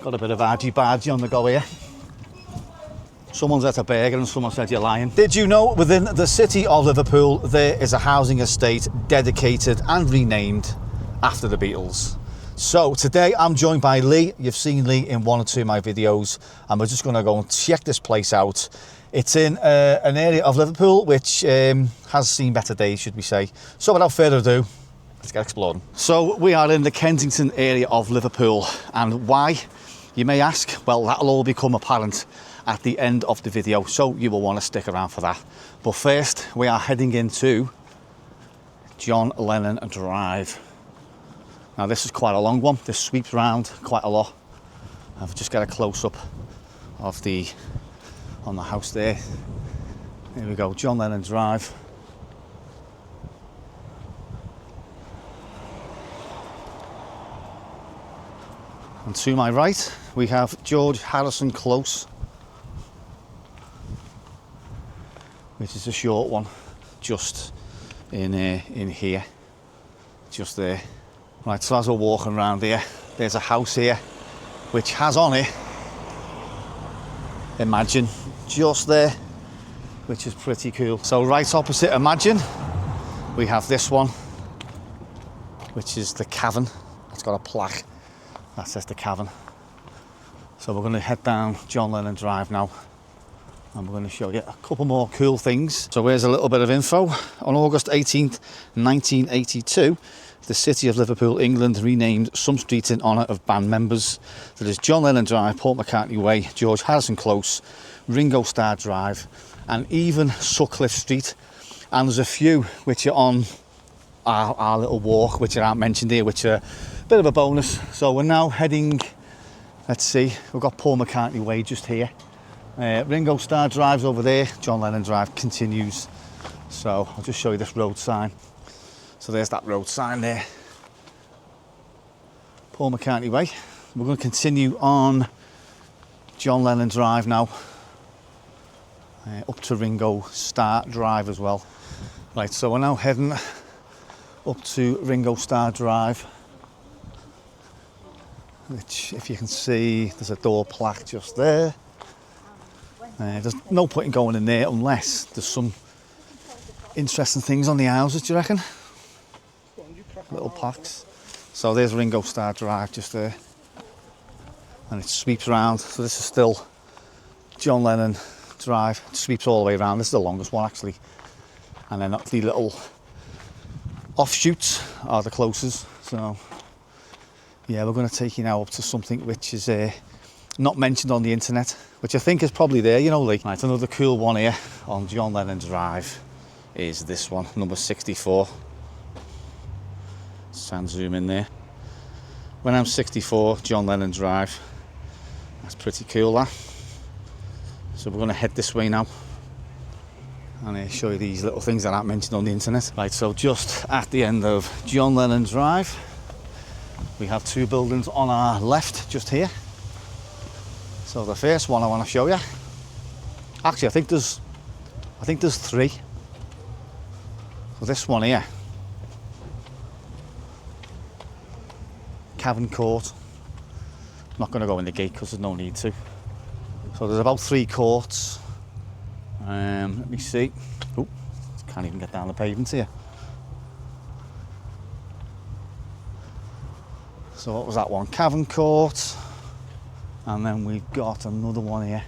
Got a bit of argy-bargy on the go here. Someone's at a burger and someone said you're lying. Did you know within the city of Liverpool there is a housing estate dedicated and renamed after the Beatles? So today I'm joined by Lee. You've seen Lee in one or two of my videos and we're just going to go and check this place out. It's in an area of Liverpool which has seen better days, should we say. So without further ado, let's get exploring. So we are in the Kensington area of Liverpool, and why, you may ask? Well, that'll all become apparent at the end of the video, so you will want to stick around for that. But first, we are heading into John Lennon Drive. Now this is quite a long one. This sweeps around quite a lot. I've just got a close-up of on the house there. Here we go, John Lennon Drive. And to my right, we have George Harrison Close, which is a short one, just in here, just there. Right, so as we're walking around here, there's a house here, which has on it, Imagine, just there, which is pretty cool. So right opposite Imagine, we have this one, which is the Cavern. It's got a plaque that says the Cavern. So we're going to head down John Lennon Drive now, and we're going to show you a couple more cool things. So here's a little bit of info. On August 18th, 1982, the city of Liverpool, England, renamed some streets in honour of band members. There is John Lennon Drive, Paul McCartney Way, George Harrison Close, Ringo Starr Drive, and even Sutcliffe Street. And there's a few which are on our little walk, which aren't mentioned here, which are a bit of a bonus. So we're now heading, let's see, we've got Paul McCartney Way just here. Ringo Starr Drive's over there, John Lennon Drive continues. So I'll just show you this road sign. So there's that road sign there. Paul McCartney Way. We're going to continue on John Lennon Drive now. Up to Ringo Starr Drive as well. Right, so we're now heading up to Ringo Starr Drive, which, if you can see, there's a door plaque just there. There's no point in going in there unless there's some interesting things on the houses, do you reckon? Little plaques. So there's Ringo Starr Drive just there, and it sweeps around. So this is still John Lennon Drive. It sweeps all the way around. This is the longest one actually, and then the little offshoots are the closest. So yeah, we're going to take you now up to something which is not mentioned on the internet, which I think is probably there, you know, Lee. Right, another cool one here on John Lennon Drive is this one, number 64. Try and zoom in there. When I'm 64, John Lennon Drive. That's pretty cool, that. So we're going to head this way now and show you these little things that aren't mentioned on the internet. Right, so just at the end of John Lennon Drive, we have two buildings on our left, just here. So the first one I want to show you, actually I think there's three. So this one here, Cavern Court. I'm not going to go in the gate because there's no need to. So there's about 3 courts. Let me see. Oh, can't even get down the pavement here. So what was that one? Cavern Court. And then we've got another one here,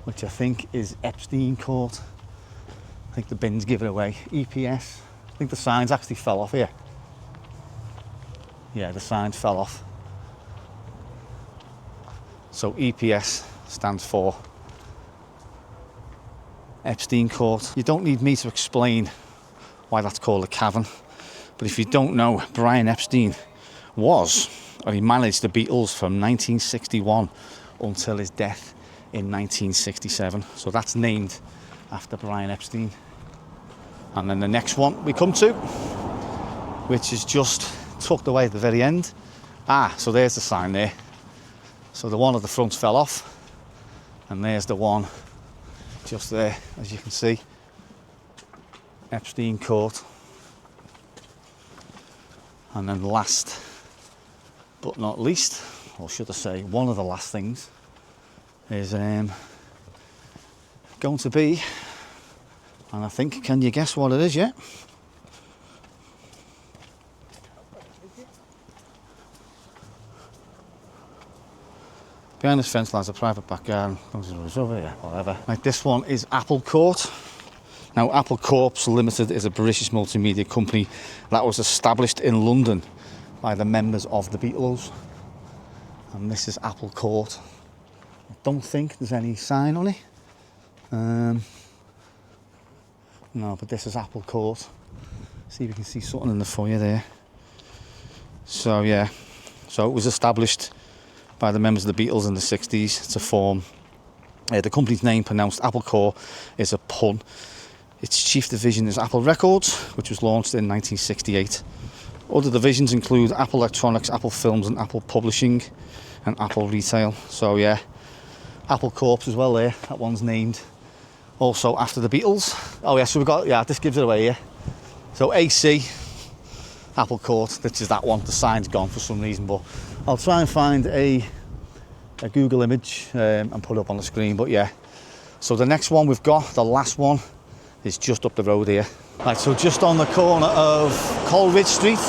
which I think is Epstein Court. I think the bins give it away. EPS. I think the signs actually fell off here. Yeah, the signs fell off. So EPS stands for Epstein Court. You don't need me to explain why that's called a cavern, but if you don't know, Brian Epstein he managed the Beatles from 1961 until his death in 1967. So that's named after Brian Epstein. And then the next one we come to, which is just tucked away at the very end. So there's the sign there. So the one at the front fell off, and there's the one just there, as you can see, Epstein Court. And then last but not least, or should I say, one of the last things, is going to be, and I think, can you guess what it is yet? Behind this fence lies a private backyard. Over here, whatever. Right, this one is Apple Court. Now, Apple Corps Limited is a British multimedia company that was established in London by the members of the Beatles. And this is Apple Court. I don't think there's any sign on it. No, but this is Apple Court. See if you can see something in the foyer there. So yeah, so it was established by the members of the Beatles in the 60s to form. The company's name, pronounced Apple Corps, is a pun. Its chief division is Apple Records, which was launched in 1968. Other divisions include Apple Electronics, Apple Films and Apple Publishing and Apple Retail. So yeah, Apple Corps as well there. That one's named also after the Beatles. Oh yeah, so we've got, yeah, this gives it away here. So AC, Apple Court, which is that one. The sign's gone for some reason, but I'll try and find a Google image and put it up on the screen. But yeah, so the next one we've got, the last one, is just up the road here. Right, so just on the corner of Coleridge Street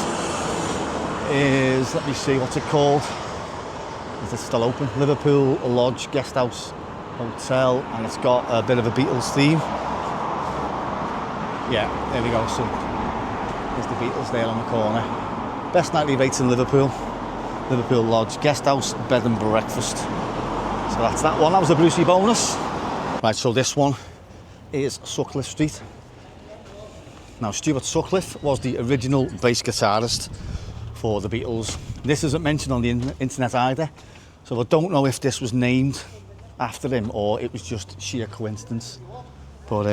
is, let me see, what's it called? Is it still open? Liverpool Lodge Guest House Hotel, and it's got a bit of a Beatles theme. Yeah, there we go. So there's the Beatles there on the corner. Best nightly rates in Liverpool. Liverpool Lodge Guest House, bed and breakfast. So that's that one. That was a Brucey bonus. Right, so this one is Sutcliffe Street. Now, Stuart Sutcliffe was the original bass guitarist for the Beatles. This isn't mentioned on the internet either, so I don't know if this was named after him or it was just sheer coincidence. But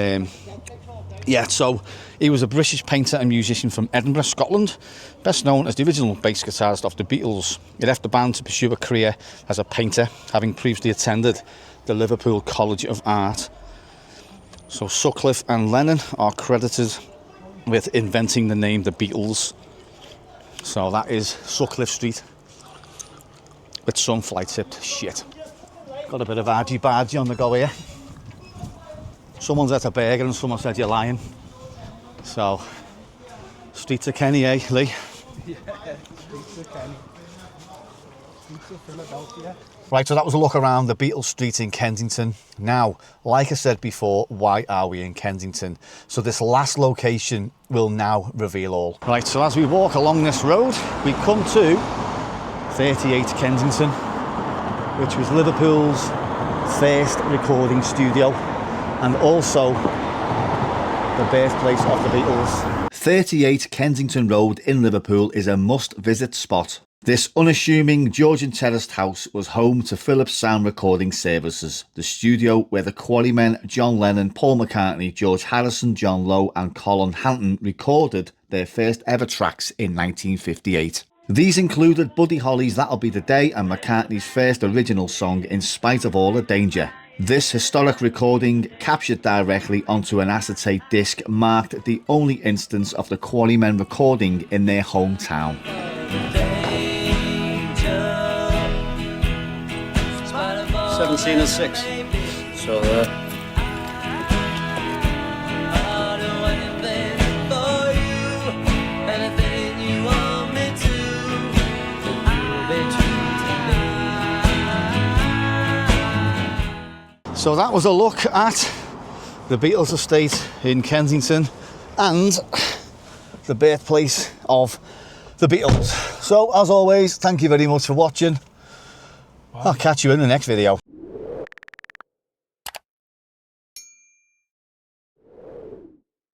yeah, so he was a British painter and musician from Edinburgh, Scotland, best known as the original bass guitarist of the Beatles. He left the band to pursue a career as a painter, having previously attended the Liverpool College of Art. So Sutcliffe and Lennon are credited with inventing the name the Beatles. So that is Sutcliffe Street with some flight-tipped shit. Got a bit of argy-bargy on the go here. Someone's at a burger and someone said you're lying. So, streets of Kenny, eh, Lee? Yeah, streets of Kenny. Streets of Philadelphia. Right, so that was a look around the Beatles Street in Kensington. Now, like I said before, why are we in Kensington? So this last location will now reveal all. Right, so as we walk along this road, we come to 38 Kensington, which was Liverpool's first recording studio and also the birthplace of the Beatles. 38 Kensington Road in Liverpool is a must-visit spot. This unassuming Georgian terraced house was home to Phillips Sound Recording Services, the studio where the Quarrymen, John Lennon, Paul McCartney, George Harrison, John Lowe and Colin Hanton recorded their first ever tracks in 1958. These included Buddy Holly's That'll Be the Day and McCartney's first original song, In Spite of All the Danger. This historic recording, captured directly onto an acetate disc, marked the only instance of the Quarrymen recording in their hometown. 17 and 6. So So that was a look at the Beatles estate in Kensington and the birthplace of the Beatles. So as always, thank you very much for watching. I'll catch you in the next video.